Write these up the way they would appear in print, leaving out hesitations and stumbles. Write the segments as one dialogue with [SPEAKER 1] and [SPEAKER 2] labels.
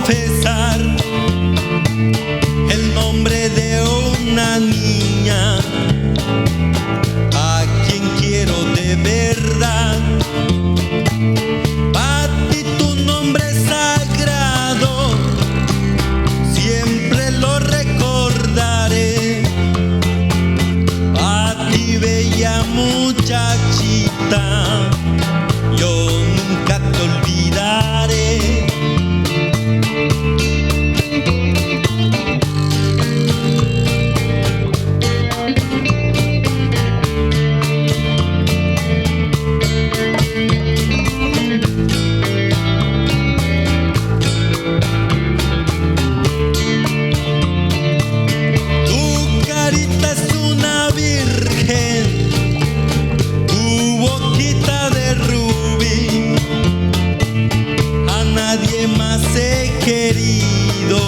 [SPEAKER 1] confesar el nombre de una niña a quien quiero de verdad. A ti tu nombre es sagrado, siempre lo recordaré. A ti, bella muchachita, yo nunca te olvidaré. Nadie más he querido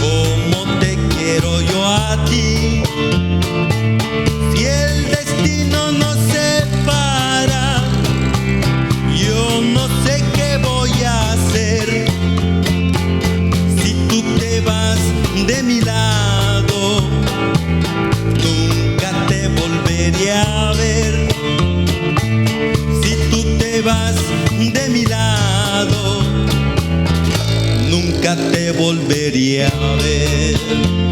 [SPEAKER 1] como te quiero yo a ti. Si el destino nos separa, yo no sé qué voy a hacer. Si tú te vas de mi lado, nunca te volveré a ver. Si tú te vas de mi lado, nunca te volvería a ver.